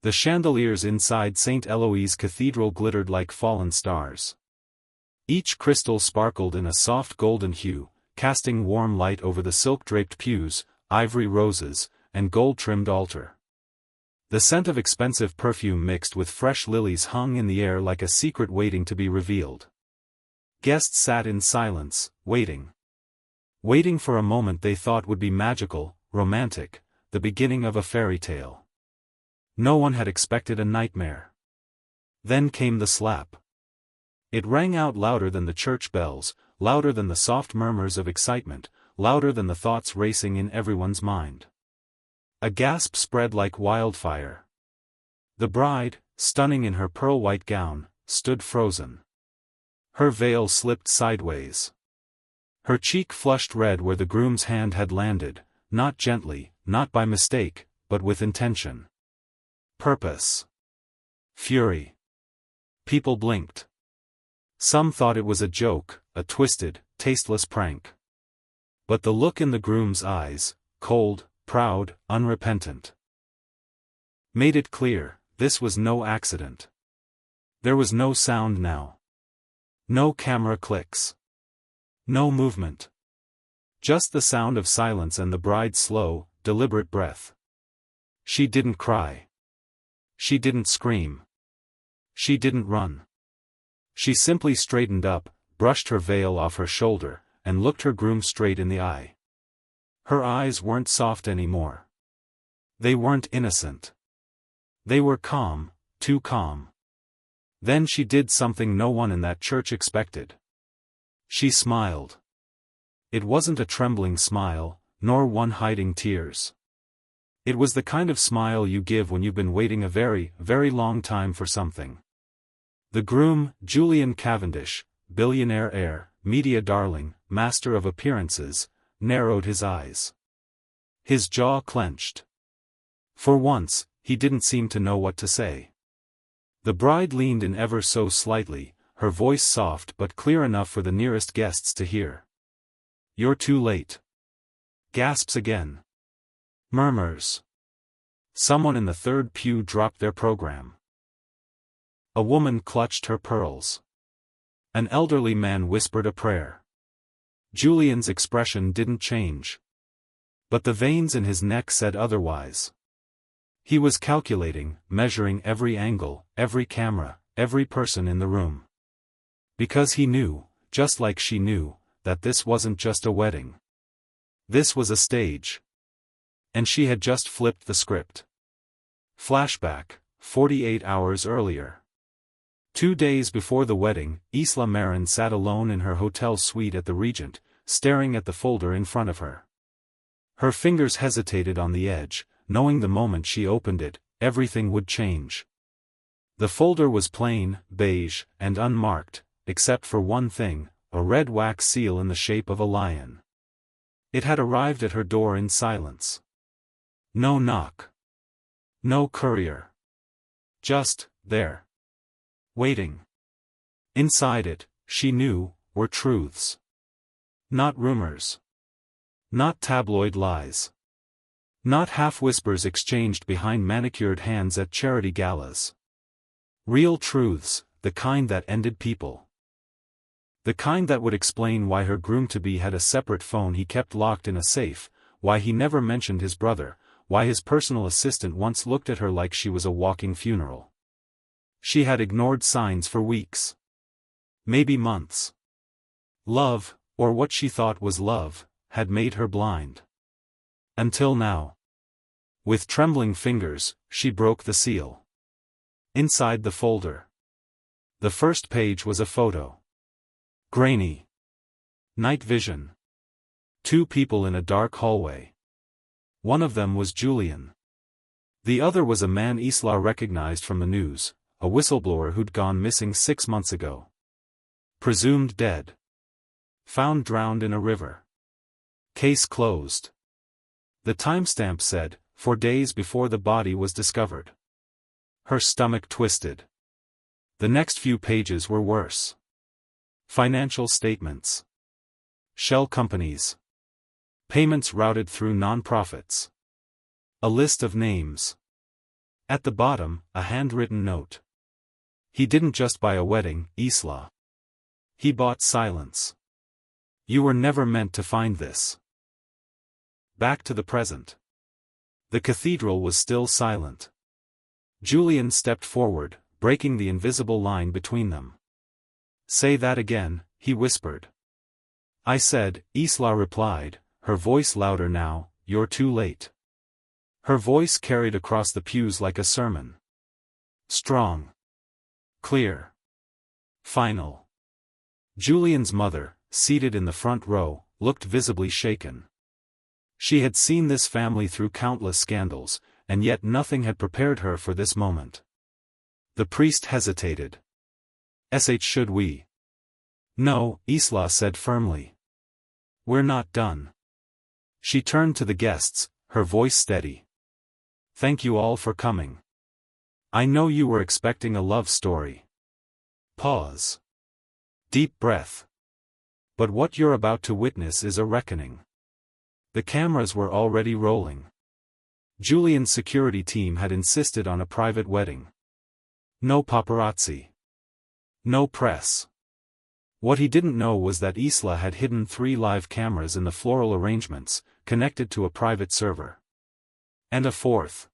The chandeliers inside St. Eloise Cathedral glittered like fallen stars. Each crystal sparkled in a soft golden hue, casting warm light over the silk-draped pews, ivory roses, and gold-trimmed altar. The scent of expensive perfume mixed with fresh lilies hung in the air like a secret waiting to be revealed. Guests sat in silence, waiting. Waiting for a moment they thought would be magical, romantic, the beginning of a fairy tale. No one had expected a nightmare. Then came the slap. It rang out louder than the church bells, louder than the soft murmurs of excitement, louder than the thoughts racing in everyone's mind. A gasp spread like wildfire. The bride, stunning in her pearl-white gown, stood frozen. Her veil slipped sideways. Her cheek flushed red where the groom's hand had landed, not gently, not by mistake, but with intention. Purpose. Fury. People blinked. Some thought it was a joke, a twisted, tasteless prank. But the look in the groom's eyes, cold, proud, unrepentant, made it clear, this was no accident. There was no sound now. No camera clicks. No movement. Just the sound of silence and the bride's slow, deliberate breath. She didn't cry. She didn't scream. She didn't run. She simply straightened up, brushed her veil off her shoulder, and looked her groom straight in the eye. Her eyes weren't soft anymore. They weren't innocent. They were calm, too calm. Then she did something no one in that church expected. She smiled. It wasn't a trembling smile, nor one hiding tears. It was the kind of smile you give when you've been waiting a very, very long time for something. The groom, Julian Cavendish, billionaire heir, media darling, master of appearances, narrowed his eyes. His jaw clenched. For once, he didn't seem to know what to say. The bride leaned in ever so slightly, her voice soft but clear enough for the nearest guests to hear. "You're too late." Gasps again. Murmurs. Someone in the third pew dropped their program. A woman clutched her pearls. An elderly man whispered a prayer. Julian's expression didn't change. But the veins in his neck said otherwise. He was calculating, measuring every angle, every camera, every person in the room. Because he knew, just like she knew, that this wasn't just a wedding. This was a stage. And she had just flipped the script. Flashback, 48 hours earlier. 2 days before the wedding, Isla Marin sat alone in her hotel suite at the Regent, staring at the folder in front of her. Her fingers hesitated on the edge, knowing the moment she opened it, everything would change. The folder was plain, beige, and unmarked, except for one thing, a red wax seal in the shape of a lion. It had arrived at her door in silence. No knock. No courier. Just, there. Waiting. Inside it, she knew, were truths. Not rumors. Not tabloid lies. Not half-whispers exchanged behind manicured hands at charity galas. Real truths, the kind that ended people. The kind that would explain why her groom-to-be had a separate phone he kept locked in a safe, why he never mentioned his brother, why his personal assistant once looked at her like she was a walking funeral. She had ignored signs for weeks. Maybe months. Love, or what she thought was love, had made her blind. Until now. With trembling fingers, she broke the seal. Inside the folder. The first page was a photo. Grainy. Night vision. 2 people in a dark hallway. One of them was Julian. The other was a man Isla recognized from the news, a whistleblower who'd gone missing 6 months ago. Presumed dead. Found drowned in a river. Case closed. The timestamp said, 4 days before the body was discovered. Her stomach twisted. The next few pages were worse. Financial statements. Shell companies. Payments routed through non-profits. A list of names. At the bottom, a handwritten note. He didn't just buy a wedding, Isla. He bought silence. You were never meant to find this. Back to the present. The cathedral was still silent. Julian stepped forward, breaking the invisible line between them. Say that again, he whispered. I said, Isla replied, her voice louder now, you're too late. Her voice carried across the pews like a sermon. Strong. Clear. Final. Julian's mother, seated in the front row, looked visibly shaken. She had seen this family through countless scandals, and yet nothing had prepared her for this moment. The priest hesitated. Should we? No, Isla said firmly. We're not done. She turned to the guests, her voice steady. Thank you all for coming. I know you were expecting a love story. Pause. Deep breath. But what you're about to witness is a reckoning. The cameras were already rolling. Julian's security team had insisted on a private wedding. No paparazzi. No press. What he didn't know was that Isla had hidden 3 live cameras in the floral arrangements, connected to a private server. And a 4th.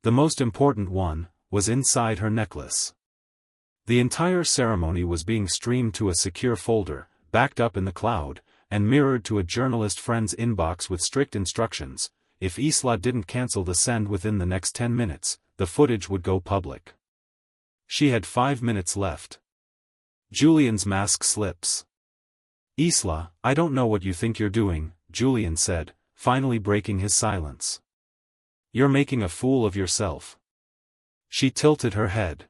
The most important one, was inside her necklace. The entire ceremony was being streamed to a secure folder, backed up in the cloud, and mirrored to a journalist friend's inbox with strict instructions. If Isla didn't cancel the send within the next 10 minutes, the footage would go public. She had 5 minutes left. Julian's mask slips. Isla, I don't know what you think you're doing, Julian said, finally breaking his silence. You're making a fool of yourself. She tilted her head.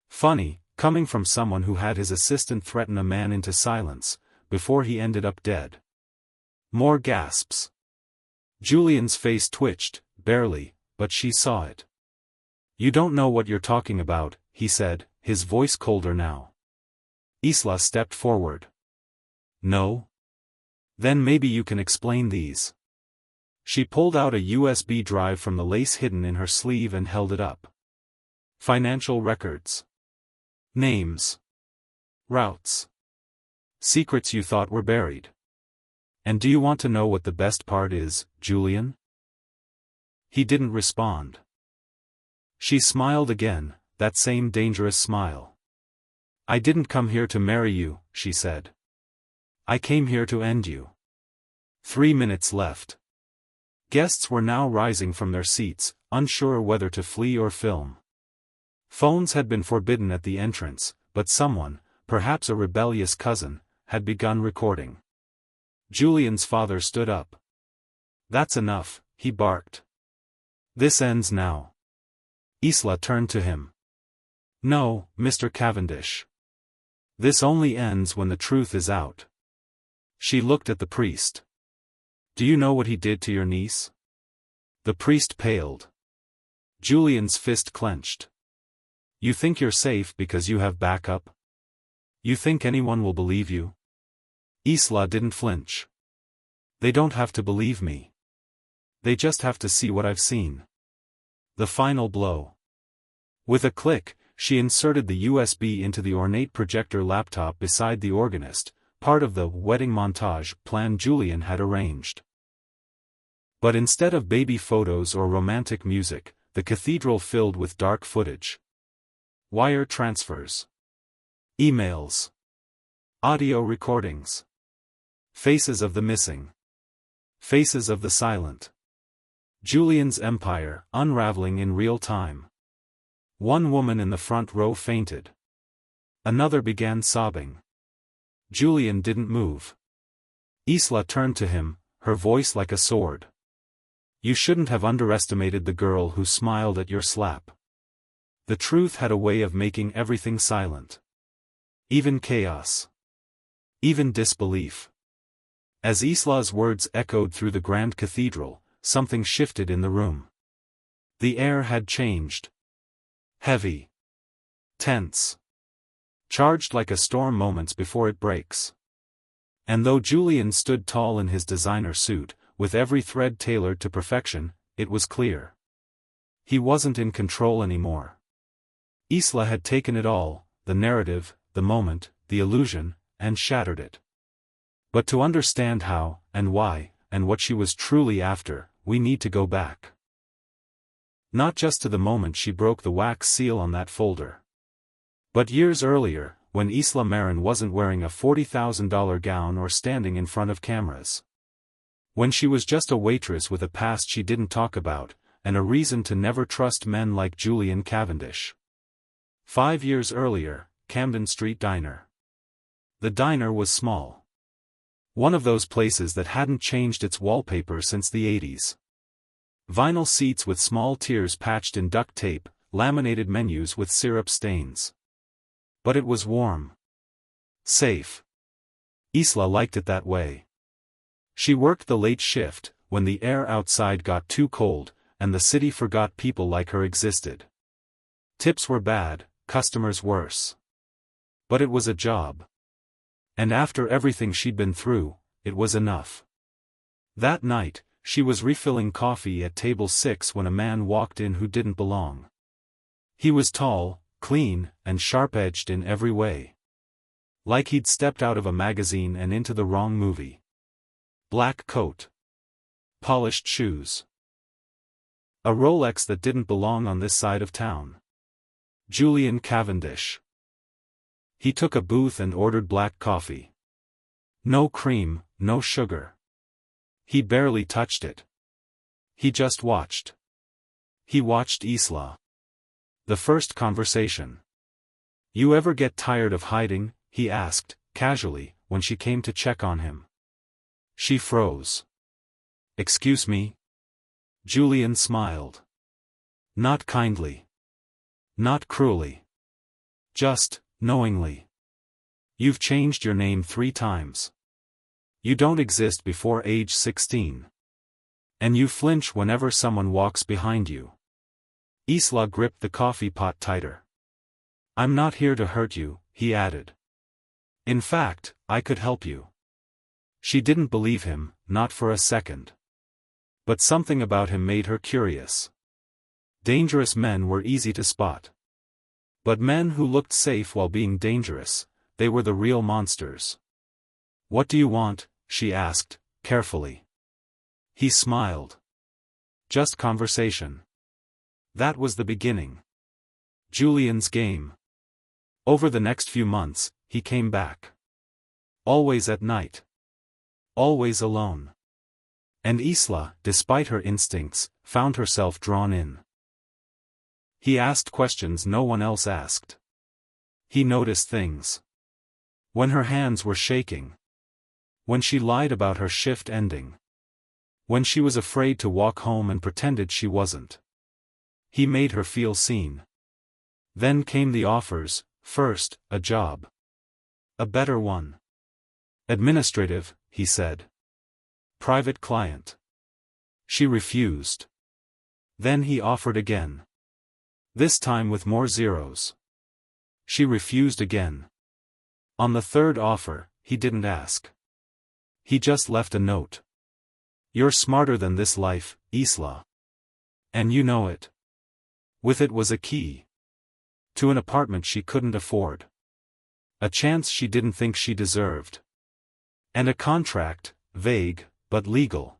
Funny, coming from someone who had his assistant threaten a man into silence, before he ended up dead. More gasps. Julian's face twitched, barely, but she saw it. You don't know what you're talking about, he said, his voice colder now. Isla stepped forward. No? Then maybe you can explain these. She pulled out a USB drive from the lace hidden in her sleeve and held it up. Financial records. Names. Routes. Secrets you thought were buried. And do you want to know what the best part is, Julian? He didn't respond. She smiled again, that same dangerous smile. I didn't come here to marry you, she said. I came here to end you. 3 minutes left. Guests were now rising from their seats, unsure whether to flee or film. Phones had been forbidden at the entrance, but someone, perhaps a rebellious cousin, had begun recording. Julian's father stood up. That's enough, he barked. This ends now. Isla turned to him. No, Mr. Cavendish. This only ends when the truth is out. She looked at the priest. Do you know what he did to your niece? The priest paled. Julian's fist clenched. You think you're safe because you have backup? You think anyone will believe you? Isla didn't flinch. They don't have to believe me. They just have to see what I've seen. The final blow. With a click, she inserted the USB into the ornate projector laptop beside the organist, part of the wedding montage plan Julian had arranged. But instead of baby photos or romantic music, the cathedral filled with dark footage. Wire transfers. Emails. Audio recordings. Faces of the missing. Faces of the silent. Julian's empire, unraveling in real time. One woman in the front row fainted. Another began sobbing. Julian didn't move. Isla turned to him, her voice like a sword. You shouldn't have underestimated the girl who smiled at your slap. The truth had a way of making everything silent. Even chaos. Even disbelief. As Isla's words echoed through the grand cathedral, something shifted in the room. The air had changed. Heavy. Tense. Charged like a storm moments before it breaks. And though Julian stood tall in his designer suit, with every thread tailored to perfection, it was clear. He wasn't in control anymore. Isla had taken it all, the narrative, the moment, the illusion, and shattered it. But to understand how, and why, and what she was truly after, we need to go back. Not just to the moment she broke the wax seal on that folder. But years earlier, when Isla Marin wasn't wearing a $40,000 gown or standing in front of cameras. When she was just a waitress with a past she didn't talk about, and a reason to never trust men like Julian Cavendish. 5 years earlier, Camden Street Diner. The diner was small. One of those places that hadn't changed its wallpaper since the 80s. Vinyl seats with small tears patched in duct tape, laminated menus with syrup stains. But it was warm. Safe. Isla liked it that way. She worked the late shift, when the air outside got too cold, and the city forgot people like her existed. Tips were bad, customers worse. But it was a job. And after everything she'd been through, it was enough. That night, she was refilling coffee at table 6 when a man walked in who didn't belong. He was tall, clean, and sharp-edged in every way. Like he'd stepped out of a magazine and into the wrong movie. Black coat. Polished shoes. A Rolex that didn't belong on this side of town. Julian Cavendish. He took a booth and ordered black coffee. No cream, no sugar. He barely touched it. He just watched. He watched Isla. The first conversation. "You ever get tired of hiding?" he asked, casually, when she came to check on him. She froze. "Excuse me?" Julian smiled. Not kindly. Not cruelly. Just, knowingly. "You've changed your name 3 times. You don't exist before age 16. And you flinch whenever someone walks behind you." Isla gripped the coffee pot tighter. "I'm not here to hurt you," he added. "In fact, I could help you." She didn't believe him, not for a second. But something about him made her curious. Dangerous men were easy to spot. But men who looked safe while being dangerous, they were the real monsters. "What do you want?" she asked, carefully. He smiled. "Just conversation." That was the beginning. Julian's game. Over the next few months, he came back. Always at night. Always alone. And Isla, despite her instincts, found herself drawn in. He asked questions no one else asked. He noticed things. When her hands were shaking. When she lied about her shift ending. When she was afraid to walk home and pretended she wasn't. He made her feel seen. Then came the offers. First, a job. A better one. Administrative, he said. Private client. She refused. Then he offered again. This time with more zeros. She refused again. On the third offer, he didn't ask. He just left a note. "You're smarter than this life, Isla. And you know it." With it was a key. To an apartment she couldn't afford. A chance she didn't think she deserved. And a contract, vague, but legal.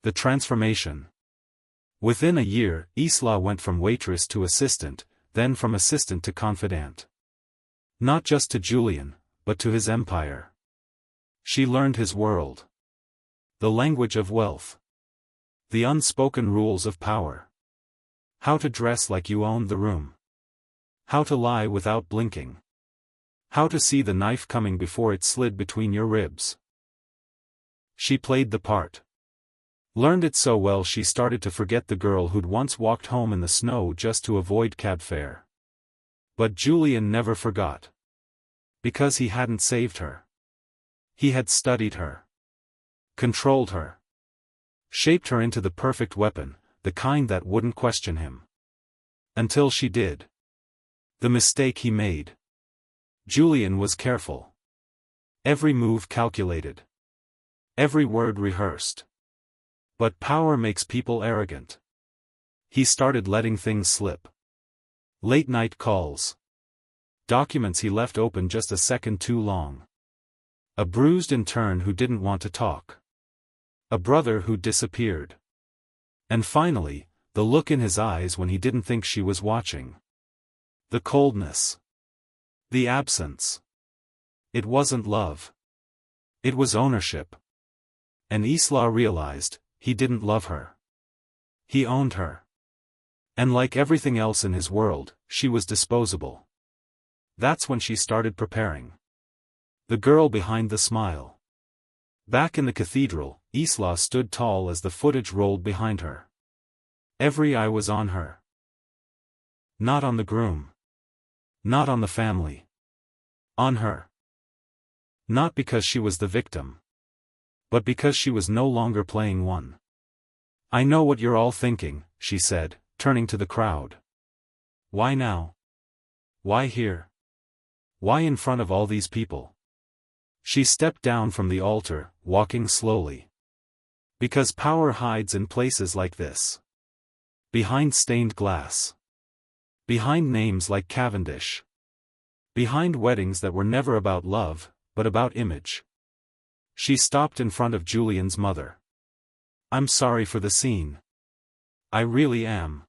The transformation. Within a year, Isla went from waitress to assistant, then from assistant to confidant. Not just to Julian, but to his empire. She learned his world. The language of wealth. The unspoken rules of power. How to dress like you owned the room. How to lie without blinking. How to see the knife coming before it slid between your ribs. She played the part. Learned it so well she started to forget the girl who'd once walked home in the snow just to avoid cab fare. But Julian never forgot. Because he hadn't saved her. He had studied her. Controlled her. Shaped her into the perfect weapon, the kind that wouldn't question him. Until she did. The mistake he made. Julian was careful. Every move calculated. Every word rehearsed. But power makes people arrogant. he started letting things slip. Late-night calls. Documents he left open just a second too long. A bruised intern who didn't want to talk. A brother who disappeared. And finally, the look in his eyes when he didn't think she was watching. The coldness. The absence. It wasn't love. It was ownership. And Isla realized, he didn't love her. He owned her. And like everything else in his world, she was disposable. That's when she started preparing. The girl behind the smile. Back in the cathedral, Isla stood tall as the footage rolled behind her. Every eye was on her. Not on the groom. Not on the family. On her. Not because she was the victim. But because she was no longer playing one. I know what you're all thinking, she said, turning to the crowd. Why now? Why here? Why in front of all these people? She stepped down from the altar, walking slowly. Because power hides in places like this. Behind stained glass. Behind names like Cavendish. Behind weddings that were never about love, but about image. She stopped in front of Julian's mother. I'm sorry for the scene. I really am.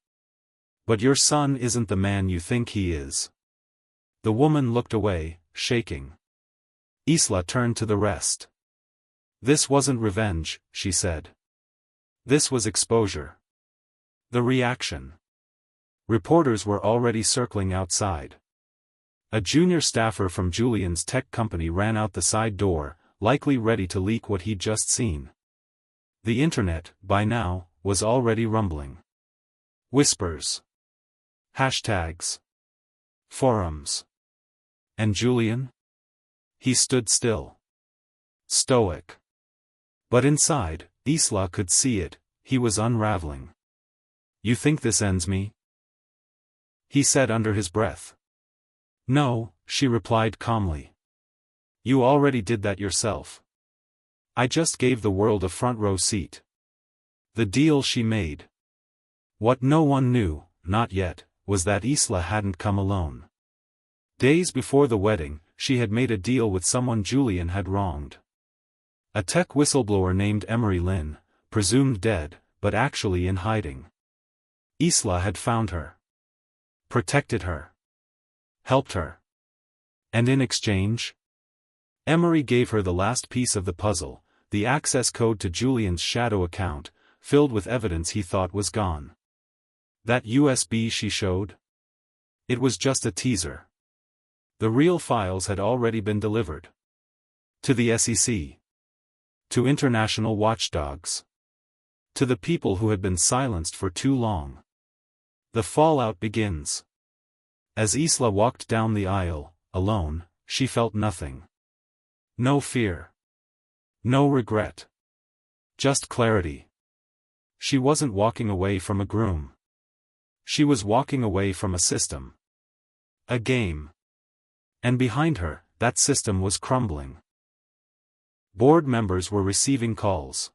But your son isn't the man you think he is. The woman looked away, shaking. Isla turned to the rest. This wasn't revenge, she said. This was exposure. The reaction. Reporters were already circling outside. A junior staffer from Julian's tech company ran out the side door, likely ready to leak what he'd just seen. The internet, by now, was already rumbling. Whispers. Hashtags. Forums. And Julian? He stood still. Stoic. But inside, Isla could see it, he was unraveling. You think this ends me? He said under his breath. No, she replied calmly. You already did that yourself. I just gave the world a front row seat. The deal she made. What no one knew, not yet, was that Isla hadn't come alone. Days before the wedding, she had made a deal with someone Julian had wronged. A tech whistleblower named Emery Lynn, presumed dead, but actually in hiding. Isla had found her. Protected her. Helped her. And in exchange? Emery gave her the last piece of the puzzle, the access code to Julian's shadow account, filled with evidence he thought was gone. That USB she showed? It was just a teaser. The real files had already been delivered. To the SEC. To international watchdogs. To the people who had been silenced for too long. The fallout begins. As Isla walked down the aisle, alone, she felt nothing. No fear. No regret. Just clarity. She wasn't walking away from a groom. She was walking away from a system. A game. And behind her, that system was crumbling. Board members were receiving calls.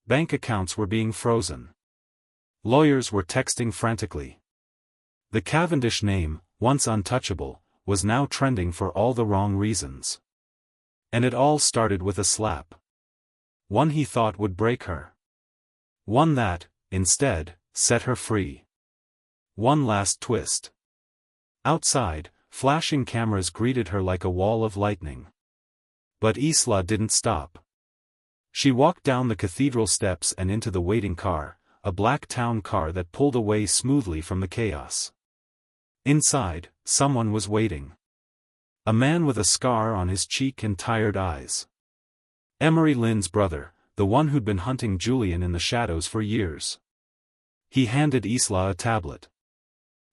Bank accounts were being frozen. Lawyers were texting frantically. The Cavendish name, once untouchable, was now trending for all the wrong reasons. And it all started with a slap. One he thought would break her. One that, instead, set her free. One last twist. Outside, flashing cameras greeted her like a wall of lightning. But Isla didn't stop. She walked down the cathedral steps and into the waiting car, a black town car that pulled away smoothly from the chaos. Inside, someone was waiting. A man with a scar on his cheek and tired eyes. Emery Lynn's brother, the one who'd been hunting Julian in the shadows for years. He handed Isla a tablet.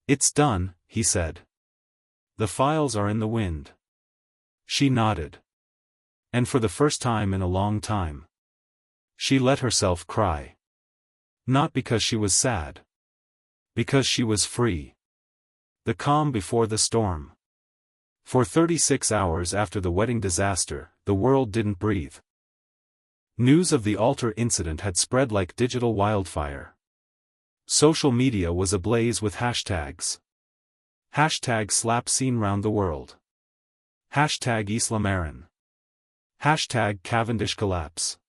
It's done, he said. The files are in the wind. She nodded. And for the first time in a long time, she let herself cry. Not because she was sad. Because she was free. The calm before the storm. For 36 hours after the wedding disaster, the world didn't breathe. News of the altar incident had spread like digital wildfire. Social media was ablaze with hashtags. Hashtag slap scene round the world. Hashtag Isla Marin. Hashtag Cavendish collapse.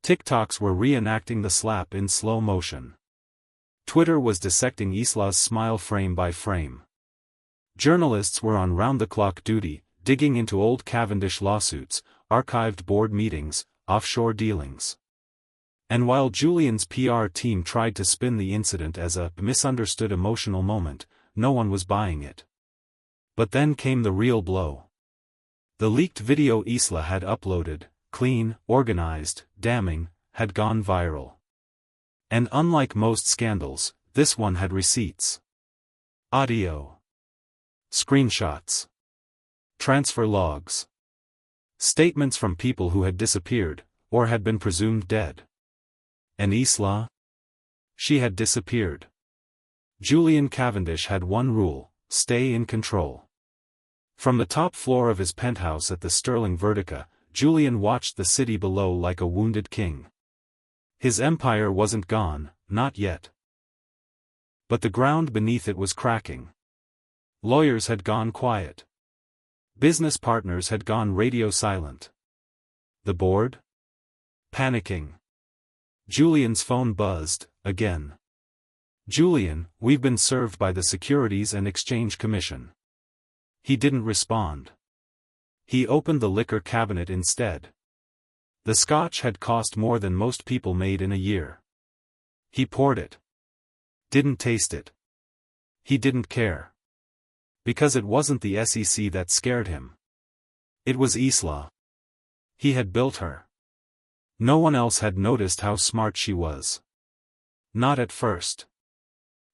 TikToks were reenacting the slap in slow motion. Twitter was dissecting Isla's smile frame by frame. Journalists were on round-the-clock duty, digging into old Cavendish lawsuits, archived board meetings, offshore dealings. And while Julian's PR team tried to spin the incident as a misunderstood emotional moment, no one was buying it. But then came the real blow. The leaked video Isla had uploaded, clean, organized, damning, had gone viral. And unlike most scandals, this one had receipts. Audio. Screenshots. Transfer logs. Statements from people who had disappeared, or had been presumed dead. And Isla? She had disappeared. Julian Cavendish had one rule: stay in control. From the top floor of his penthouse at the Sterling Vertica, Julian watched the city below like a wounded king. His empire wasn't gone, not yet. But the ground beneath it was cracking. Lawyers had gone quiet. Business partners had gone radio silent. The board? Panicking. Julian's phone buzzed, again. "Julian, we've been served by the Securities and Exchange Commission." He didn't respond. He opened the liquor cabinet instead. The scotch had cost more than most people made in a year. He poured it. Didn't taste it. He didn't care. Because it wasn't the SEC that scared him. It was Isla. He had built her. No one else had noticed how smart she was. Not at first.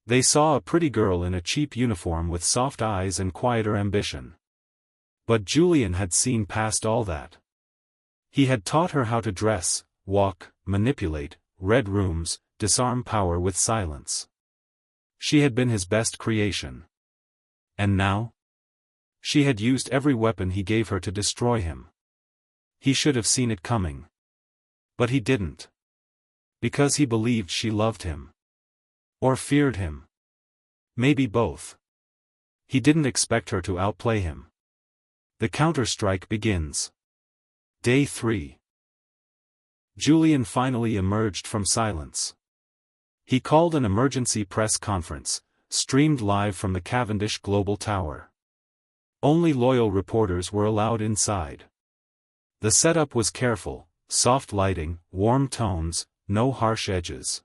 They saw a pretty girl in a cheap uniform with soft eyes and quieter ambition. But Julian had seen past all that. He had taught her how to dress, walk, manipulate, read rooms, disarm power with silence. She had been his best creation. And now? She had used every weapon he gave her to destroy him. He should have seen it coming. But he didn't. Because he believed she loved him. Or feared him. Maybe both. He didn't expect her to outplay him. The counter-strike begins. Day 3. Julian finally emerged from silence. He called an emergency press conference, streamed live from the Cavendish Global Tower. Only loyal reporters were allowed inside. The setup was careful, soft lighting, warm tones, no harsh edges.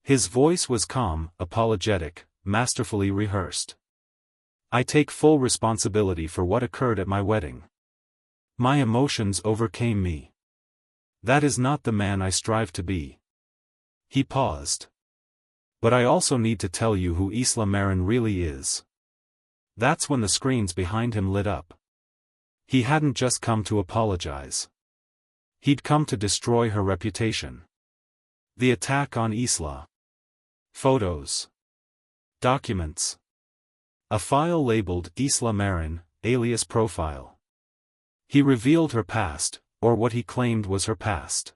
His voice was calm, apologetic, masterfully rehearsed. "I take full responsibility for what occurred at my wedding. My emotions overcame me. That is not the man I strive to be." He paused. "But I also need to tell you who Isla Marin really is." That's when the screens behind him lit up. He hadn't just come to apologize. He'd come to destroy her reputation. The attack on Isla. Photos. Documents. A file labeled Isla Marin, alias profile. He revealed her past, or what he claimed was her past.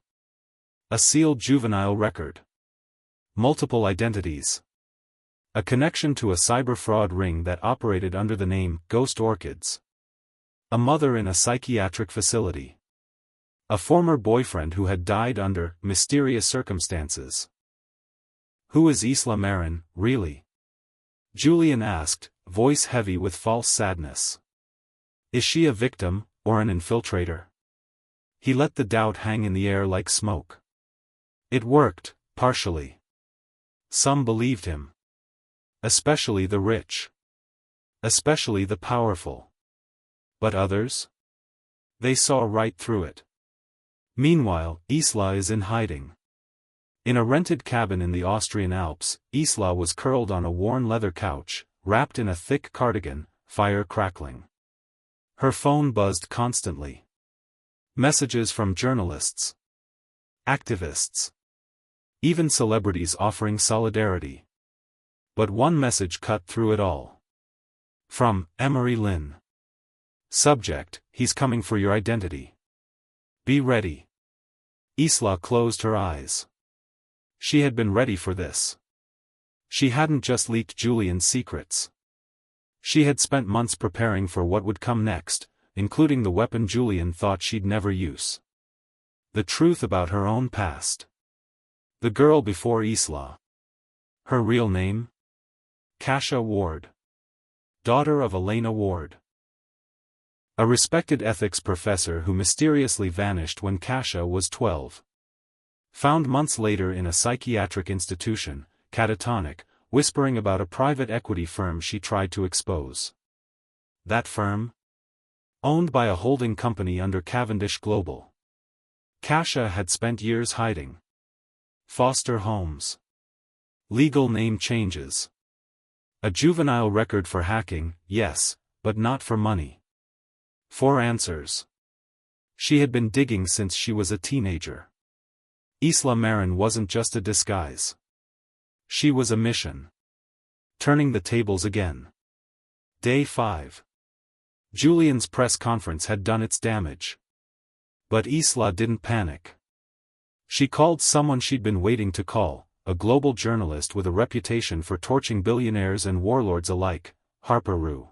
A sealed juvenile record. Multiple identities. A connection to a cyber fraud ring that operated under the name Ghost Orchids. A mother in a psychiatric facility. A former boyfriend who had died under mysterious circumstances. Who is Isla Marin, really? Julian asked, voice heavy with false sadness. Is she a victim, or an infiltrator? He let the doubt hang in the air like smoke. It worked, partially. Some believed him. Especially the rich. Especially the powerful. But others? They saw right through it. Meanwhile, Isla is in hiding. In a rented cabin in the Austrian Alps, Isla was curled on a worn leather couch, wrapped in a thick cardigan, fire crackling. Her phone buzzed constantly. Messages from journalists. Activists. Even celebrities offering solidarity. But one message cut through it all. From Emery Lynn. Subject: he's coming for your identity. Be ready. Isla closed her eyes. She had been ready for this. She hadn't just leaked Julian's secrets. She had spent months preparing for what would come next, including the weapon Julian thought she'd never use. The truth about her own past. The girl before Isla. Her real name? Kasia Ward. Daughter of Elena Ward. A respected ethics professor who mysteriously vanished when Kasia was 12. Found months later in a psychiatric institution, catatonic, whispering about a private equity firm she tried to expose. That firm? Owned by a holding company under Cavendish Global. Kasia had spent years hiding. Foster homes. Legal name changes. A juvenile record for hacking, yes, but not for money. 4 answers. She had been digging since she was a teenager. Isla Marin wasn't just a disguise. She was a mission. Turning the tables again. Day 5. Julian's press conference had done its damage. But Isla didn't panic. She called someone she'd been waiting to call, a global journalist with a reputation for torching billionaires and warlords alike, Harper Rue.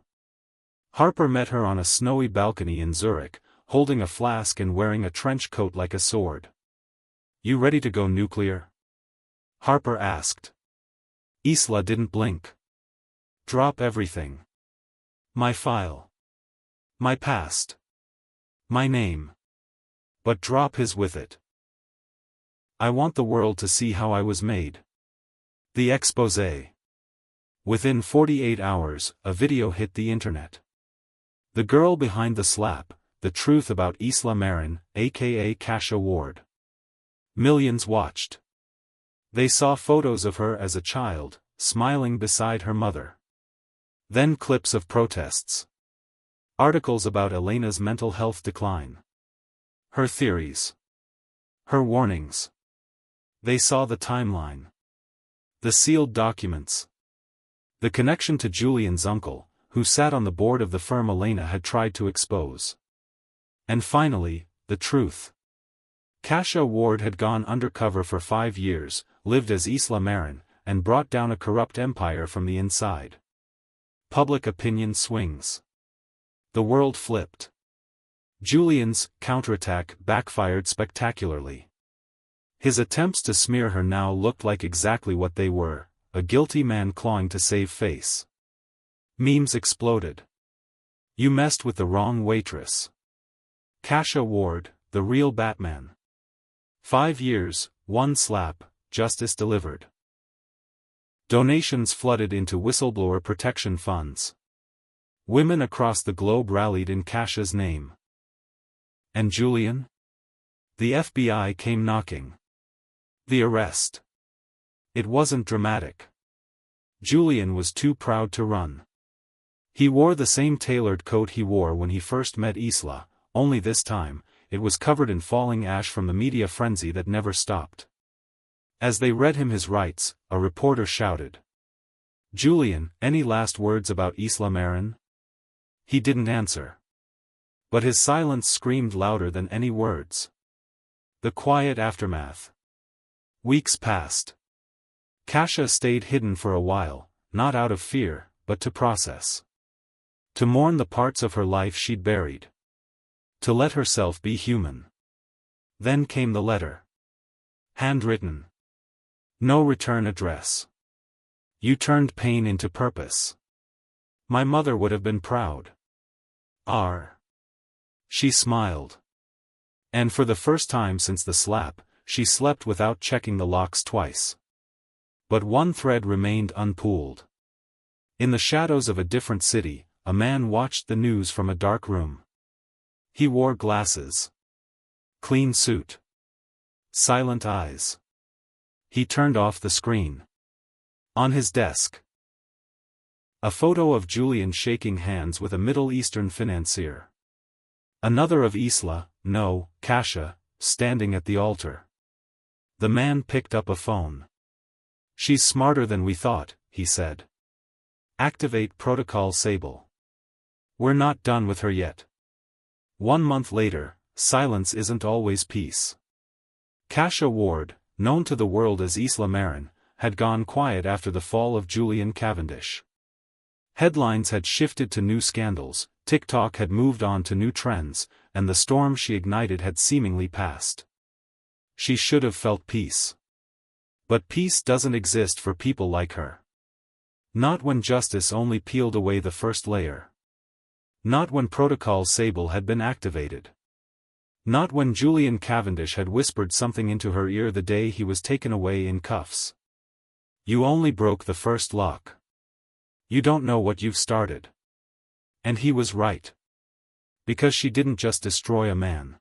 Harper met her on a snowy balcony in Zurich, holding a flask and wearing a trench coat like a sword. "You ready to go nuclear?" Harper asked. Isla didn't blink. "Drop everything. My file. My past. My name. But drop his with it. I want the world to see how I was made." The exposé. Within 48 hours, a video hit the internet. The girl behind the slap, the truth about Isla Marin, aka Kasia Ward. Millions watched. They saw photos of her as a child, smiling beside her mother. Then clips of protests. Articles about Elena's mental health decline. Her theories. Her warnings. They saw the timeline. The sealed documents. The connection to Julian's uncle, who sat on the board of the firm Elena had tried to expose. And finally, the truth. Kasia Ward had gone undercover for 5 years, lived as Isla Marin, and brought down a corrupt empire from the inside. Public opinion swings. The world flipped. Julian's counterattack backfired spectacularly. His attempts to smear her now looked like exactly what they were, a guilty man clawing to save face. Memes exploded. "You messed with the wrong waitress." Kasia Ward, the real Batman. 5 years, 1 slap, justice delivered. Donations flooded into whistleblower protection funds. Women across the globe rallied in Kasia's name. And Julian? The FBI came knocking. The arrest. It wasn't dramatic. Julian was too proud to run. He wore the same tailored coat he wore when he first met Isla, only this time, it was covered in falling ash from the media frenzy that never stopped. As they read him his rights, a reporter shouted. "Julian, any last words about Isla Marin?" He didn't answer. But his silence screamed louder than any words. The quiet aftermath. Weeks passed. Kasia stayed hidden for a while, not out of fear, but to process. To mourn the parts of her life she'd buried. To let herself be human. Then came the letter. Handwritten. No return address. "You turned pain into purpose. My mother would have been proud." She smiled. And for the first time since the slap, she slept without checking the locks twice. But one thread remained unpulled. In the shadows of a different city, a man watched the news from a dark room. He wore glasses. Clean suit. Silent eyes. He turned off the screen. On his desk. A photo of Julian shaking hands with a Middle Eastern financier. Another of Kasia, standing at the altar. The man picked up a phone. "She's smarter than we thought," he said. "Activate Protocol Sable. We're not done with her yet." 1 month later, silence isn't always peace. Kasia Ward, known to the world as Isla Marin, had gone quiet after the fall of Julian Cavendish. Headlines had shifted to new scandals, TikTok had moved on to new trends, and the storm she ignited had seemingly passed. She should have felt peace. But peace doesn't exist for people like her. Not when justice only peeled away the first layer. Not when Protocol Sable had been activated. Not when Julian Cavendish had whispered something into her ear the day he was taken away in cuffs. You only broke the first lock. You don't know what you've started. And he was right. Because she didn't just destroy a man.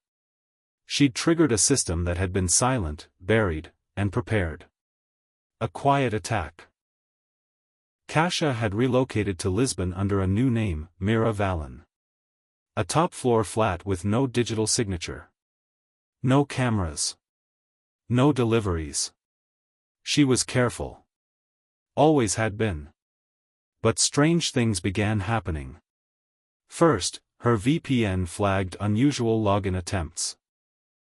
She'd triggered a system that had been silent, buried, and prepared. A quiet attack. Kasia had relocated to Lisbon under a new name, Mira Vallon. A top-floor flat with no digital signature. No cameras. No deliveries. She was careful. Always had been. But strange things began happening. First, her VPN flagged unusual login attempts.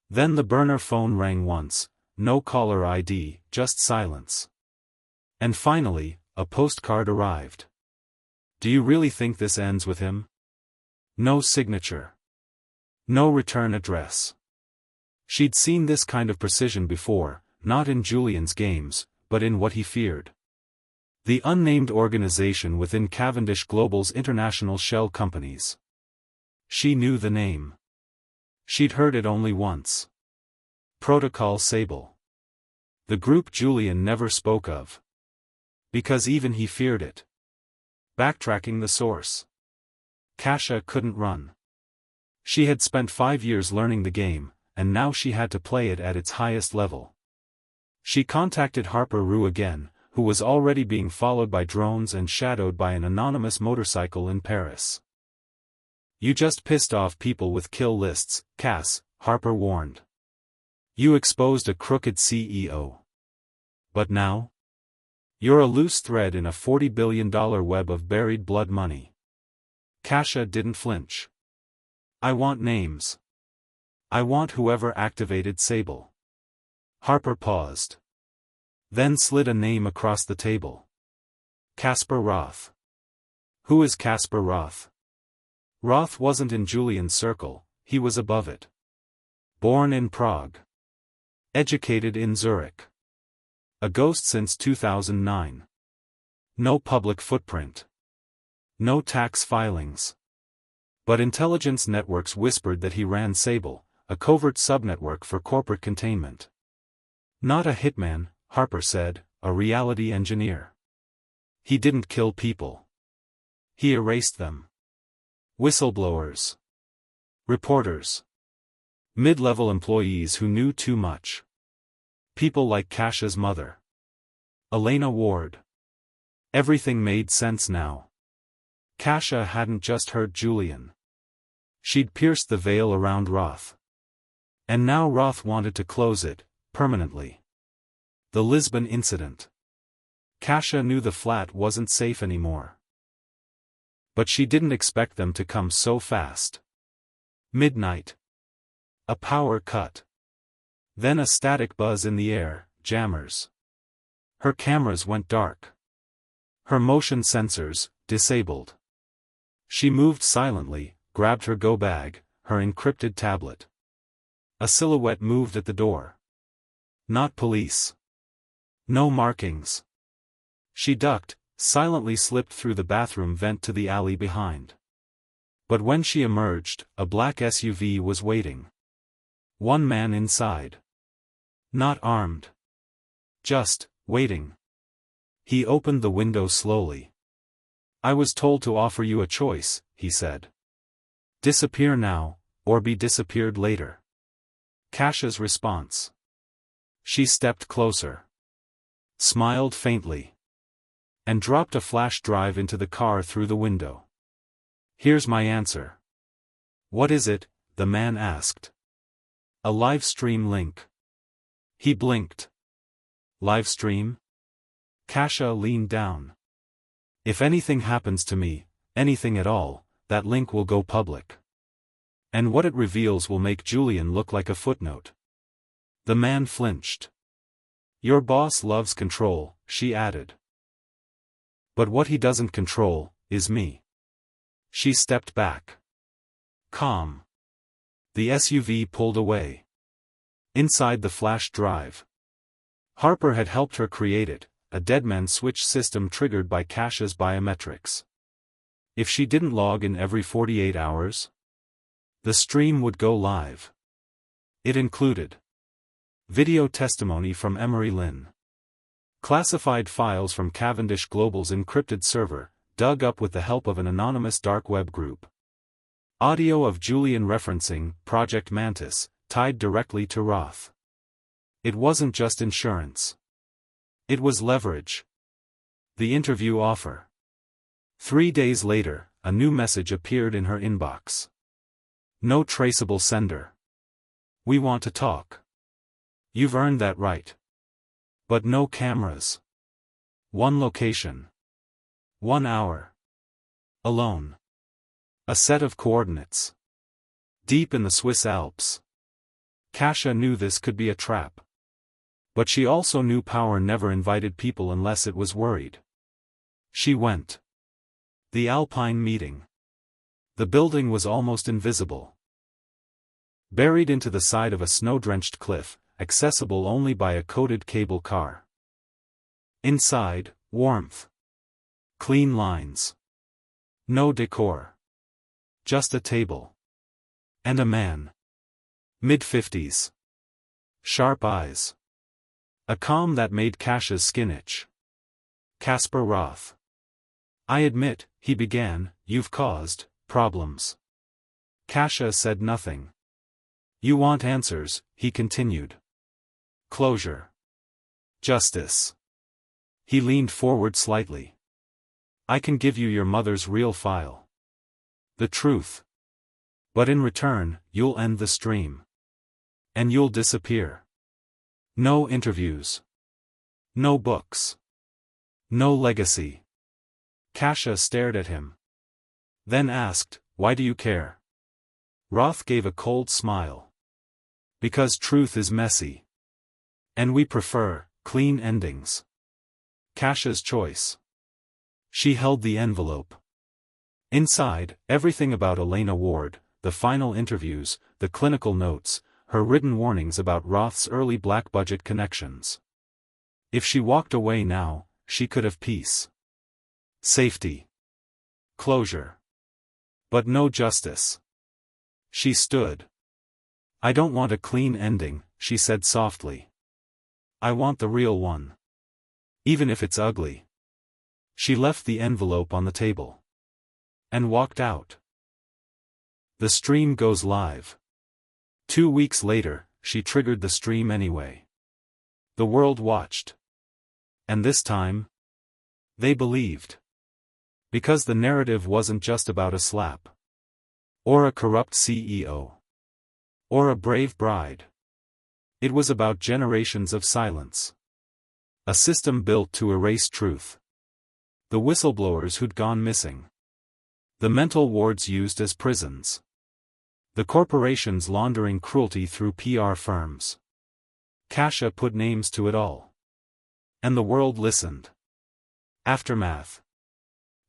Then the burner phone rang once, no caller ID, just silence. And finally, a postcard arrived. Do you really think this ends with him? No signature. No return address. She'd seen this kind of precision before, not in Julian's games, but in what he feared. The unnamed organization within Cavendish Global's international shell companies. She knew the name. She'd heard it only once. Protocol Sable. The group Julian never spoke of. Because even he feared it. Backtracking the source. Kasia couldn't run. She had spent 5 years learning the game, and now she had to play it at its highest level. She contacted Harper Rue again, who was already being followed by drones and shadowed by an anonymous motorcycle in Paris. You just pissed off people with kill lists, Cass, Harper warned. You exposed a crooked CEO. But now? You're a loose thread in a $40 billion web of buried blood money. Kasia didn't flinch. I want names. I want whoever activated Sable. Harper paused. Then slid a name across the table. Casper Roth. Who is Casper Roth? Roth wasn't in Julian's circle, he was above it. Born in Prague. Educated in Zurich. A ghost since 2009. No public footprint. No tax filings. But intelligence networks whispered that he ran Sable, a covert subnetwork for corporate containment. Not a hitman, Harper said, a reality engineer. He didn't kill people. He erased them. Whistleblowers. Reporters. Mid-level employees who knew too much. People like Kasia's mother. Elena Ward. Everything made sense now. Kasia hadn't just hurt Julian. She'd pierced the veil around Roth. And now Roth wanted to close it, permanently. The Lisbon incident. Kasia knew the flat wasn't safe anymore. But she didn't expect them to come so fast. Midnight. A power cut. Then a static buzz in the air, jammers. Her cameras went dark. Her motion sensors, disabled. She moved silently, grabbed her go bag, her encrypted tablet. A silhouette moved at the door. Not police. No markings. She ducked, silently slipped through the bathroom vent to the alley behind. But when she emerged, a black SUV was waiting. One man inside. Not armed. Just, waiting. He opened the window slowly. I was told to offer you a choice, he said. Disappear now, or be disappeared later. Kasia's response. She stepped closer. Smiled faintly. And dropped a flash drive into the car through the window. Here's my answer. What is it? The man asked. A live stream link. He blinked. Live stream? Kasia leaned down. If anything happens to me, anything at all, that link will go public. And what it reveals will make Julian look like a footnote. The man flinched. Your boss loves control, she added. But what he doesn't control, is me. She stepped back. Calm. The SUV pulled away. Inside the flash drive. Harper had helped her create it, a deadman switch system triggered by Kassia's biometrics. If she didn't log in every 48 hours, the stream would go live. It included video testimony from Emery Lynn, classified files from Cavendish Global's encrypted server, dug up with the help of an anonymous dark web group, audio of Julian referencing Project Mantis, tied directly to Roth. It wasn't just insurance. It was leverage. The interview offer. 3 days later, a new message appeared in her inbox. No traceable sender. We want to talk. You've earned that right. But no cameras. 1 location. 1 hour. Alone. A set of coordinates. Deep in the Swiss Alps. Kassia knew this could be a trap. But she also knew power never invited people unless it was worried. She went. The Alpine meeting. The building was almost invisible. Buried into the side of a snow-drenched cliff, accessible only by a coated cable car. Inside, warmth. Clean lines. No decor. Just a table. And a man. Mid-50s. Sharp eyes. A calm that made Kassia's skin itch. Caspar Roth. I admit, he began, you've caused problems. Kassia said nothing. You want answers, he continued. Closure. Justice. He leaned forward slightly. I can give you your mother's real file. The truth. But in return, you'll end the stream. And you'll disappear. No interviews. No books. No legacy. Kassia stared at him. Then asked, why do you care? Roth gave a cold smile. Because truth is messy. And we prefer clean endings. Kassia's choice. She held the envelope. Inside, everything about Elena Ward, the final interviews, the clinical notes, her written warnings about Roth's early black-budget connections. If she walked away now, she could have peace. Safety. Closure. But no justice. She stood. I don't want a clean ending, she said softly. I want the real one. Even if it's ugly. She left the envelope on the table. And walked out. The stream goes live. 2 weeks later, she triggered the stream anyway. The world watched. And this time, they believed. Because the narrative wasn't just about a slap. Or a corrupt CEO. Or a brave bride. It was about generations of silence. A system built to erase truth. The whistleblowers who'd gone missing. The mental wards used as prisons. The corporations laundering cruelty through PR firms. Kassia put names to it all. And the world listened. Aftermath.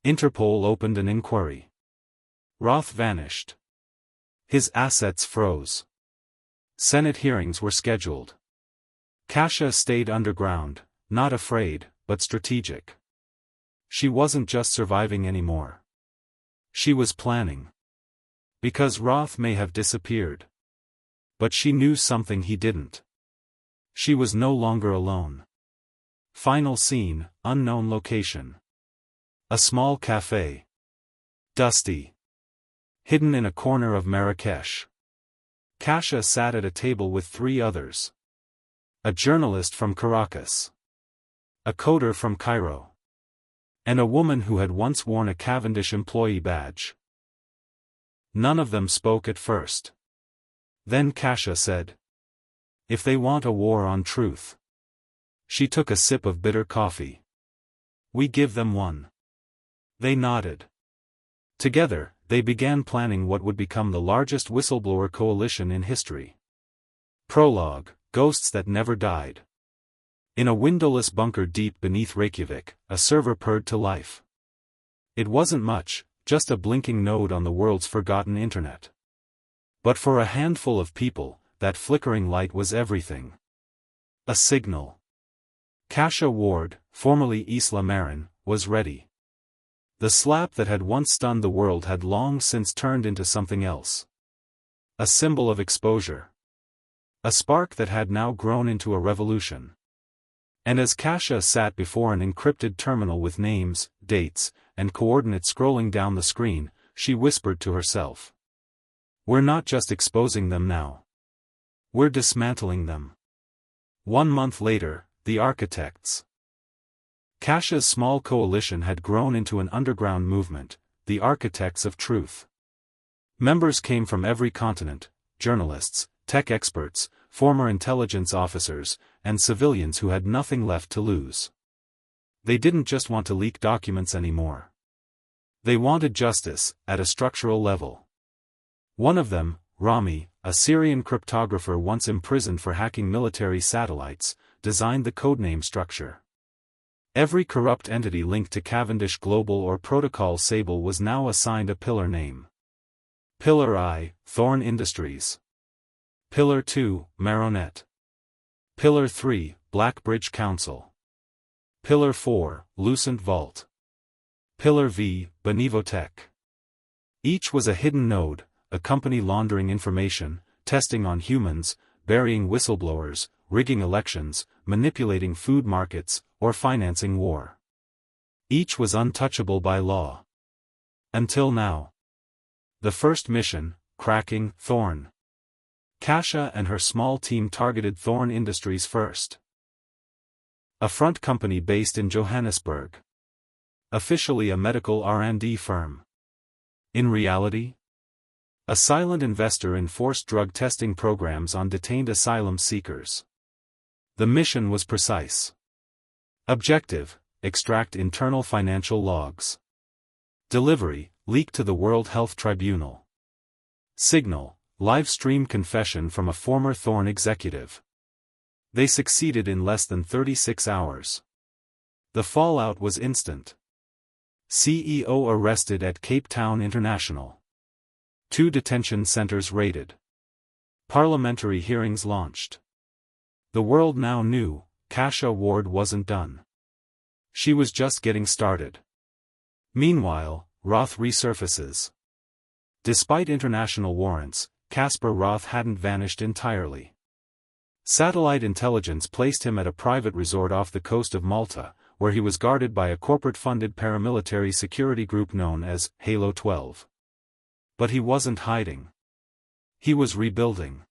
Interpol opened an inquiry. Roth vanished. His assets froze. Senate hearings were scheduled. Kassia stayed underground, not afraid, but strategic. She wasn't just surviving anymore. She was planning. Because Roth may have disappeared. But she knew something he didn't. She was no longer alone. Final scene, unknown location. A small cafe. Dusty. Hidden in a corner of Marrakesh. Kassia sat at a table with 3 others. A journalist from Caracas. A coder from Cairo. And a woman who had once worn a Cavendish employee badge. None of them spoke at first. Then Kassia said. If they want a war on truth. She took a sip of bitter coffee. We give them one. They nodded. Together, they began planning what would become the largest whistleblower coalition in history. Prologue, Ghosts That Never Died. In a windowless bunker deep beneath Reykjavik, a server purred to life. It wasn't much, just a blinking node on the world's forgotten internet. But for a handful of people, that flickering light was everything. A signal. Kasia Ward, formerly Isla Marin, was ready. The slap that had once stunned the world had long since turned into something else. A symbol of exposure. A spark that had now grown into a revolution. And as Kasia sat before an encrypted terminal with names, dates, and coordinates scrolling down the screen, she whispered to herself. We're not just exposing them now. We're dismantling them. 1 month later, the architects. Kasia's small coalition had grown into an underground movement, the Architects of Truth. Members came from every continent, journalists, tech experts, former intelligence officers, and civilians who had nothing left to lose. They didn't just want to leak documents anymore. They wanted justice, at a structural level. One of them, Rami, a Syrian cryptographer once imprisoned for hacking military satellites, designed the codename structure. Every corrupt entity linked to Cavendish Global or Protocol Sable was now assigned a pillar name. Pillar I, Thorn Industries. Pillar 2, Maronet. Pillar 3, Blackbridge Council. Pillar 4, Lucent Vault. Pillar V, Benevotech. Each was a hidden node, a company laundering information, testing on humans, burying whistleblowers, rigging elections, manipulating food markets, or financing war. Each was untouchable by law. Until now. The first mission, cracking Thorn. Kasia and her small team targeted Thorn Industries first. A front company based in Johannesburg. Officially a medical R&D firm. In reality? A silent investor in forced drug testing programs on detained asylum seekers. The mission was precise. Objective, extract internal financial logs. Delivery, leak to the World Health Tribunal. Signal, live stream confession from a former Thorn executive. They succeeded in less than 36 hours. The fallout was instant. CEO arrested at Cape Town International. 2 detention centers raided. Parliamentary hearings launched. The world now knew, Kasia Ward wasn't done. She was just getting started. Meanwhile, Roth resurfaces. Despite international warrants, Kasper Roth hadn't vanished entirely. Satellite intelligence placed him at a private resort off the coast of Malta, where he was guarded by a corporate-funded paramilitary security group known as Halo 12. But he wasn't hiding. He was rebuilding.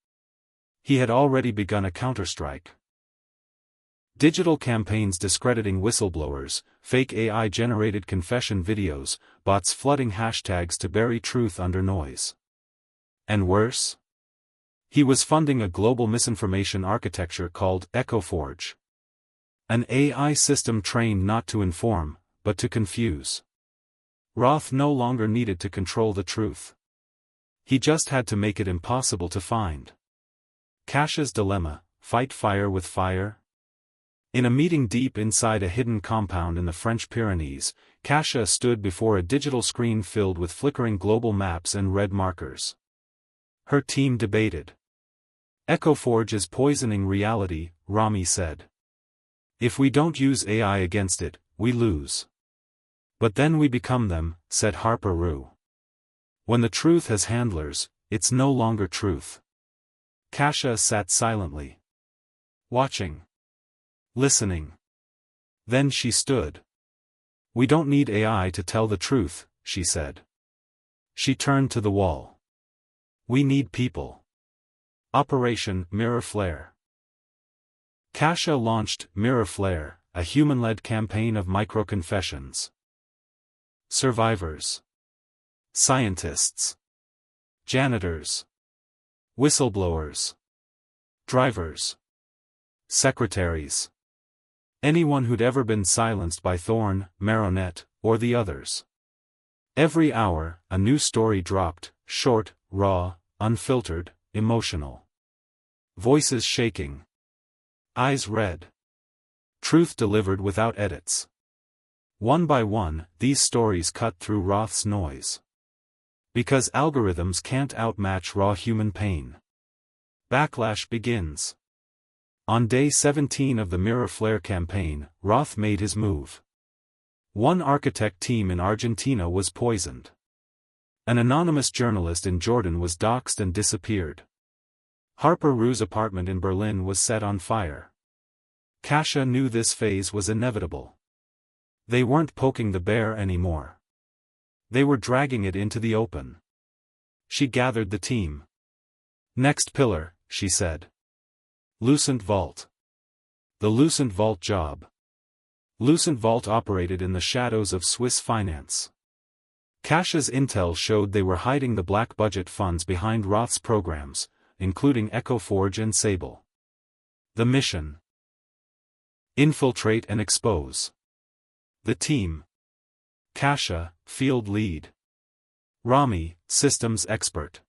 He had already begun a counterstrike. Digital campaigns discrediting whistleblowers, fake AI-generated confession videos, bots flooding hashtags to bury truth under noise. And worse? He was funding a global misinformation architecture called EchoForge. An AI system trained not to inform, but to confuse. Roth no longer needed to control the truth. He just had to make it impossible to find. Kasia's dilemma, fight fire with fire? In a meeting deep inside a hidden compound in the French Pyrenees, Kasia stood before a digital screen filled with flickering global maps and red markers. Her team debated. EchoForge is poisoning reality, Rami said. If we don't use AI against it, we lose. But then we become them, said Harper Rue. When the truth has handlers, it's no longer truth. Kasia sat silently. Watching. Listening. Then she stood. We don't need AI to tell the truth, she said. She turned to the wall. We need people. Operation Mirror Flare. Kasia launched Mirror Flare, a human-led campaign of micro-confessions. Survivors. Scientists. Janitors. Whistleblowers. Drivers. Secretaries. Anyone who'd ever been silenced by Thorn, Maronet, or the others. Every hour, a new story dropped, short, raw, unfiltered, emotional. Voices shaking. Eyes red. Truth delivered without edits. One by one, these stories cut through Roth's noise. Because algorithms can't outmatch raw human pain. Backlash begins. On day 17 of the Mirror Flare campaign, Roth made his move. One architect team in Argentina was poisoned. An anonymous journalist in Jordan was doxxed and disappeared. Harper Rue's apartment in Berlin was set on fire. Kasia knew this phase was inevitable. They weren't poking the bear anymore. They were dragging it into the open. She gathered the team. Next pillar, she said. Lucent Vault. The Lucent Vault job. Lucent Vault operated in the shadows of Swiss finance. Kasia's intel showed they were hiding the black budget funds behind Roth's programs, including EchoForge and Sable. The mission. Infiltrate and expose. The team. Kasia, field lead. Rami, systems expert.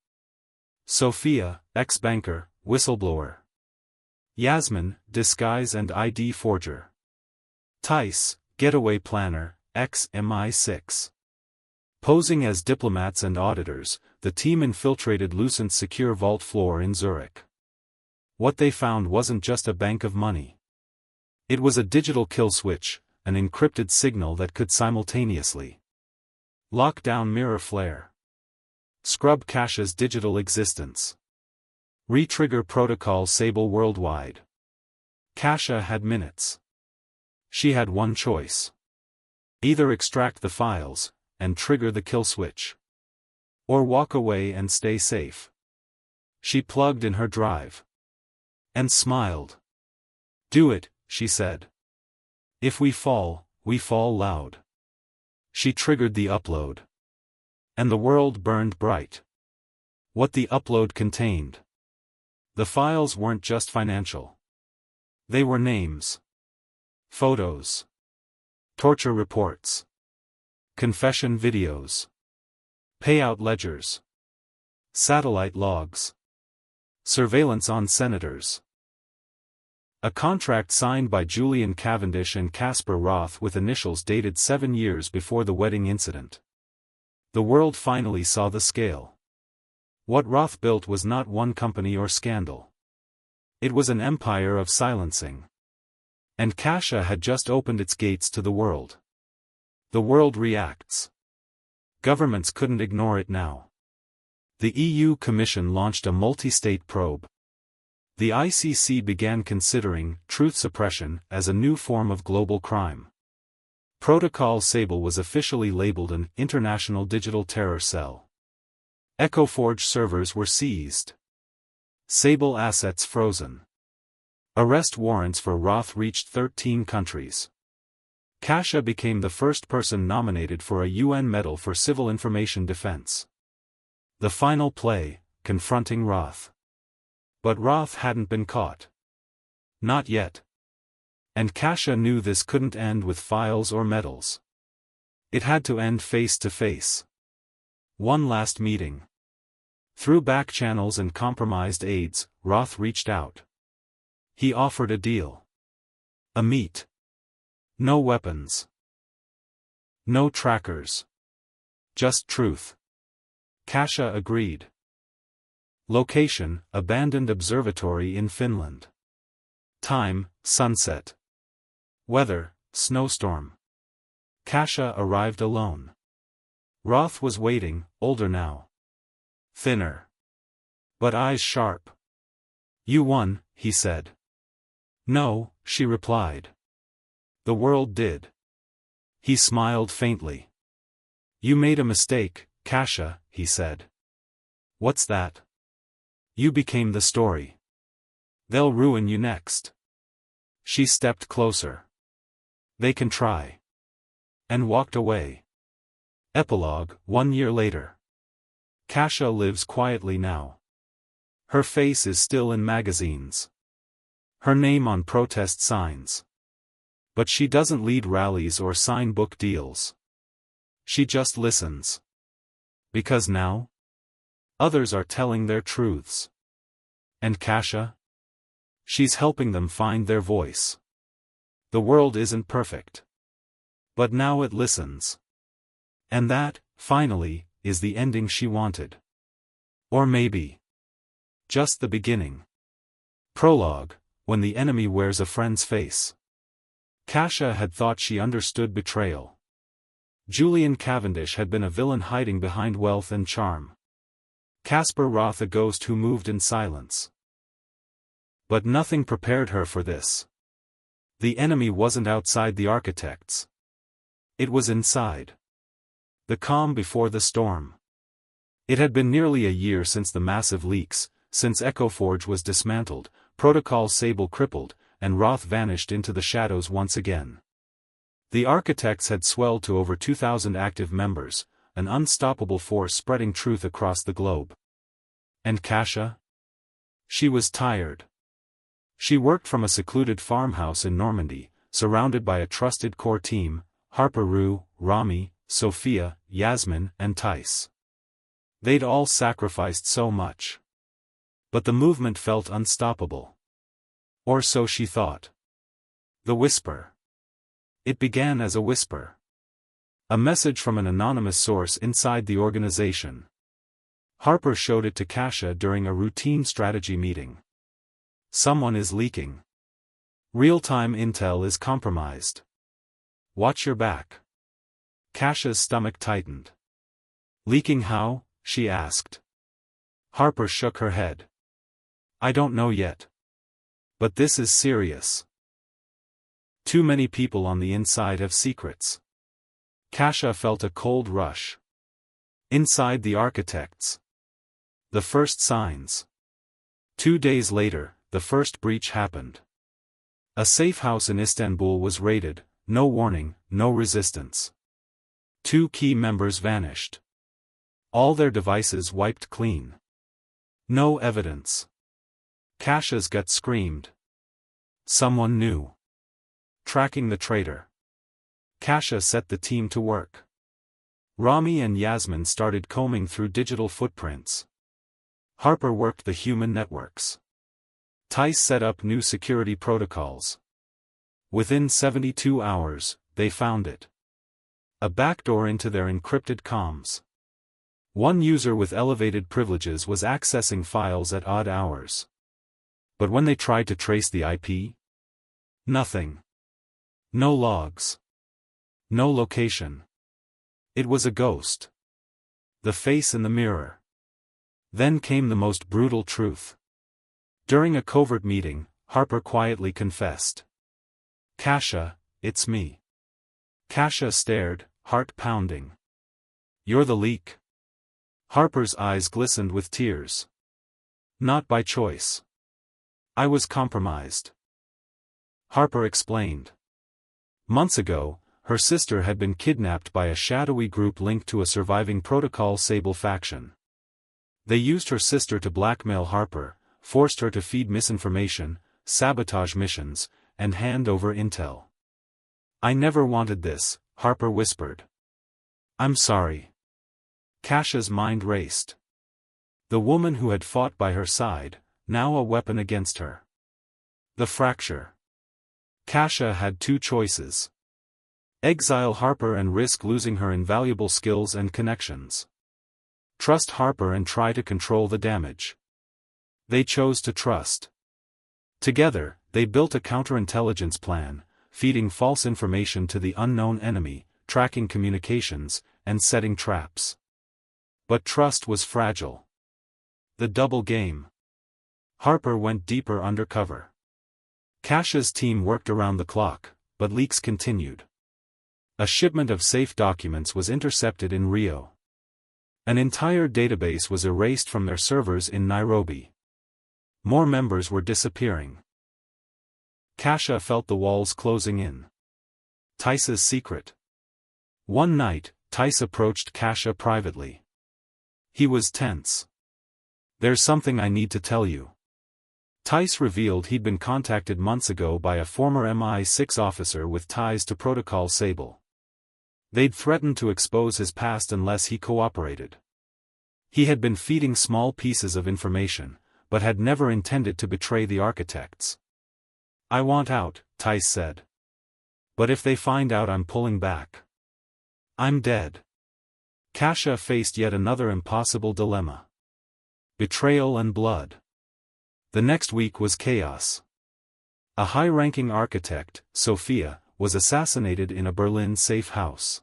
Sophia, ex-banker, whistleblower. Yasmin, disguise and ID forger. Tice, getaway planner, ex-MI6. Posing as diplomats and auditors, the team infiltrated Lucent's secure vault floor in Zurich. What they found wasn't just a bank of money. It was a digital kill switch, an encrypted signal that could simultaneously lock down Mirror Flare, scrub Kasia's digital existence, re-trigger Protocol Sable worldwide. Kasia had minutes. She had one choice. Either extract the files, and trigger the kill switch. Or walk away and stay safe. She plugged in her drive. And smiled. Do it, she said. If we fall loud. She triggered the upload. And the world burned bright. What the upload contained. The files weren't just financial. They were names. Photos. Torture reports. Confession videos. Payout ledgers. Satellite logs. Surveillance on senators. A contract signed by Julian Cavendish and Caspar Roth with initials dated 7 years before the wedding incident. The world finally saw the scale. What Roth built was not one company or scandal. It was an empire of silencing. And Kasia had just opened its gates to the world. The world reacts. Governments couldn't ignore it now. The EU Commission launched a multi-state probe. The ICC began considering truth suppression as a new form of global crime. Protocol Sable was officially labeled an international digital terror cell. EchoForge servers were seized. Sable assets frozen. Arrest warrants for Roth reached 13 countries. Kasia became the first person nominated for a UN medal for civil information defense. The final play, confronting Roth. But Roth hadn't been caught. Not yet. And Kasia knew this couldn't end with files or medals. It had to end face to face. One last meeting. Through back channels and compromised aides, Roth reached out. He offered a deal. A meet. No weapons. No trackers. Just truth. Kasia agreed. Location, abandoned observatory in Finland. Time, sunset. Weather, snowstorm. Kasia arrived alone. Roth was waiting, older now. Thinner. But eyes sharp. You won, he said. No, she replied. The world did. He smiled faintly. You made a mistake, Kasia, he said. What's that? You became the story. They'll ruin you next. She stepped closer. They can try. And walked away. Epilogue, 1 year later. Kasia lives quietly now. Her face is still in magazines. Her name on protest signs. But she doesn't lead rallies or sign book deals. She just listens. Because now? Others are telling their truths. And Kasia? She's helping them find their voice. The world isn't perfect. But now it listens. And that, finally, is the ending she wanted. Or maybe just the beginning. Prologue, when the enemy wears a friend's face. Kasia had thought she understood betrayal. Julian Cavendish had been a villain hiding behind wealth and charm. Caspar Roth a ghost who moved in silence. But nothing prepared her for this. The enemy wasn't outside the architects. It was inside. The calm before the storm. It had been nearly a year since the massive leaks, since EchoForge was dismantled, Protocol Sable crippled, and Roth vanished into the shadows once again. The architects had swelled to over 2,000 active members, an unstoppable force spreading truth across the globe. And Kasia? She was tired. She worked from a secluded farmhouse in Normandy, surrounded by a trusted core team, Harper Rue, Rami, Sophia, Yasmin, and Tice. They'd all sacrificed so much. But the movement felt unstoppable. Or so she thought. The whisper. It began as a whisper. A message from an anonymous source inside the organization. Harper showed it to Kasia during a routine strategy meeting. Someone is leaking. Real-time intel is compromised. Watch your back. Kasia's stomach tightened. Leaking how? She asked. Harper shook her head. I don't know yet. But this is serious. Too many people on the inside have secrets. Kasia felt a cold rush. Inside the architects. The first signs. 2 days later, the first breach happened. A safe house in Istanbul was raided, no warning, no resistance. 2 key members vanished. All their devices wiped clean. No evidence. Kasia's gut screamed. Someone knew. Tracking the traitor. Kasia set the team to work. Rami and Yasmin started combing through digital footprints. Harper worked the human networks. Tice set up new security protocols. Within 72 hours, they found it. A backdoor into their encrypted comms. One user with elevated privileges was accessing files at odd hours. But when they tried to trace the IP? Nothing. No logs. No location. It was a ghost. The face in the mirror. Then came the most brutal truth. During a covert meeting, Harper quietly confessed. Kasia, it's me. Kasia stared, heart pounding. You're the leak. Harper's eyes glistened with tears. Not by choice. I was compromised. Harper explained. Months ago, her sister had been kidnapped by a shadowy group linked to a surviving Protocol Sable faction. They used her sister to blackmail Harper, forced her to feed misinformation, sabotage missions, and hand over intel. I never wanted this, Harper whispered. I'm sorry. Kasia's mind raced. The woman who had fought by her side, now a weapon against her. The fracture. Kasia had 2 choices. Exile Harper and risk losing her invaluable skills and connections. Trust Harper and try to control the damage. They chose to trust. Together, they built a counterintelligence plan, feeding false information to the unknown enemy, tracking communications, and setting traps. But trust was fragile. The double game. Harper went deeper undercover. Kasia's team worked around the clock, but leaks continued. A shipment of safe documents was intercepted in Rio. An entire database was erased from their servers in Nairobi. More members were disappearing. Kasia felt the walls closing in. Tice's secret. One night, Tice approached Kasia privately. He was tense. There's something I need to tell you. Tice revealed he'd been contacted months ago by a former MI6 officer with ties to Protocol Sable. They'd threatened to expose his past unless he cooperated. He had been feeding small pieces of information, but had never intended to betray the architects. I want out, Tice said. But if they find out I'm pulling back, I'm dead. Kasia faced yet another impossible dilemma. Betrayal and blood. The next week was chaos. A high-ranking architect, Sophia, was assassinated in a Berlin safe house.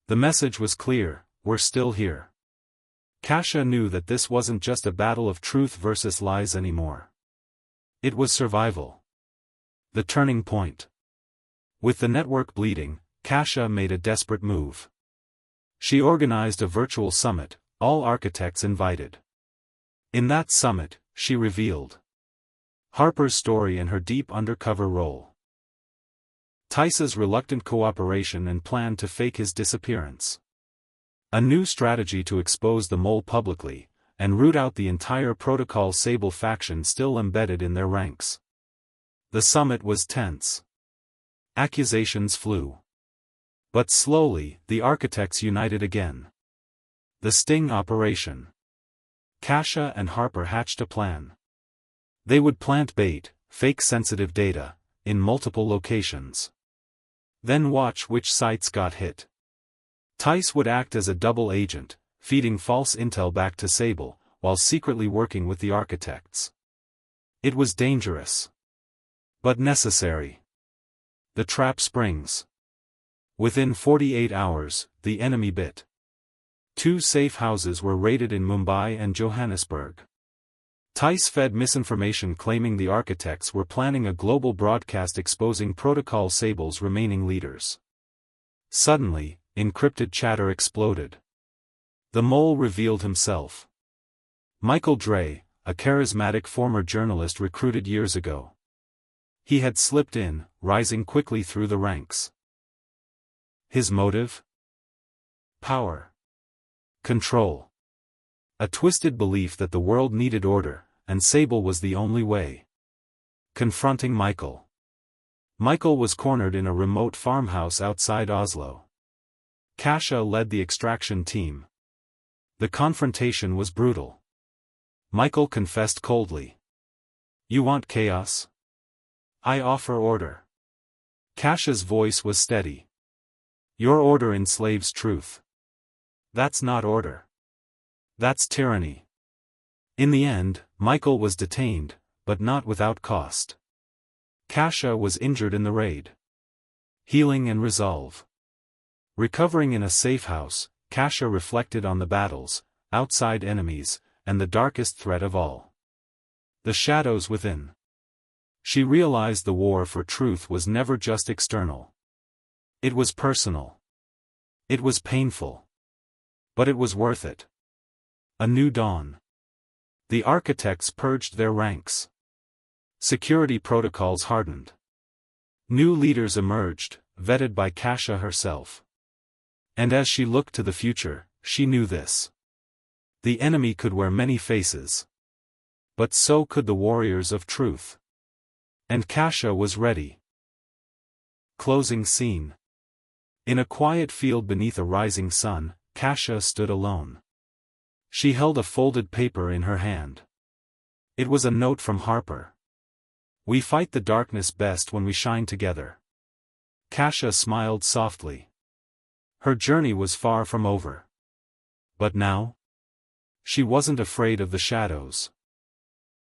The message was clear: we're still here. Kasia knew that this wasn't just a battle of truth versus lies anymore. It was survival. The turning point. With the network bleeding, Kasia made a desperate move. She organized a virtual summit, all architects invited. In that summit, she revealed Harper's story and her deep undercover role, Tice's reluctant cooperation and plan to fake his disappearance, a new strategy to expose the mole publicly, and root out the entire Protocol Sable faction still embedded in their ranks. The summit was tense. Accusations flew. But slowly, the architects united again. The sting operation. Kasia and Harper hatched a plan. They would plant bait, fake sensitive data, in multiple locations. Then watch which sites got hit. Tice would act as a double agent, feeding false intel back to Sable, while secretly working with the architects. It was dangerous, but necessary. The trap springs. Within 48 hours, the enemy bit. 2 safe houses were raided in Mumbai and Johannesburg. Tice fed misinformation claiming the architects were planning a global broadcast exposing Protocol Sable's remaining leaders. Suddenly, encrypted chatter exploded. The mole revealed himself. Michael Dre, a charismatic former journalist recruited years ago. He had slipped in, rising quickly through the ranks. His motive? Power. Control. A twisted belief that the world needed order, and Sable was the only way. Confronting Michael. Michael was cornered in a remote farmhouse outside Oslo. Kasia led the extraction team. The confrontation was brutal. Michael confessed coldly. "You want chaos? I offer order." Kasia's voice was steady. "Your order enslaves truth. That's not order. That's tyranny." In the end, Michael was detained, but not without cost. Kasia was injured in the raid. Healing and resolve. Recovering in a safe house, Kasia reflected on the battles, outside enemies, and the darkest threat of all. The shadows within. She realized the war for truth was never just external. It was personal. It was painful. But it was worth it. A new dawn. The architects purged their ranks. Security protocols hardened. New leaders emerged, vetted by Kasia herself. And as she looked to the future, she knew this. The enemy could wear many faces. But so could the warriors of truth. And Kasia was ready. Closing scene. In a quiet field beneath a rising sun, Kasia stood alone. She held a folded paper in her hand. It was a note from Harper. "We fight the darkness best when we shine together." Kasia smiled softly. Her journey was far from over. But now? She wasn't afraid of the shadows.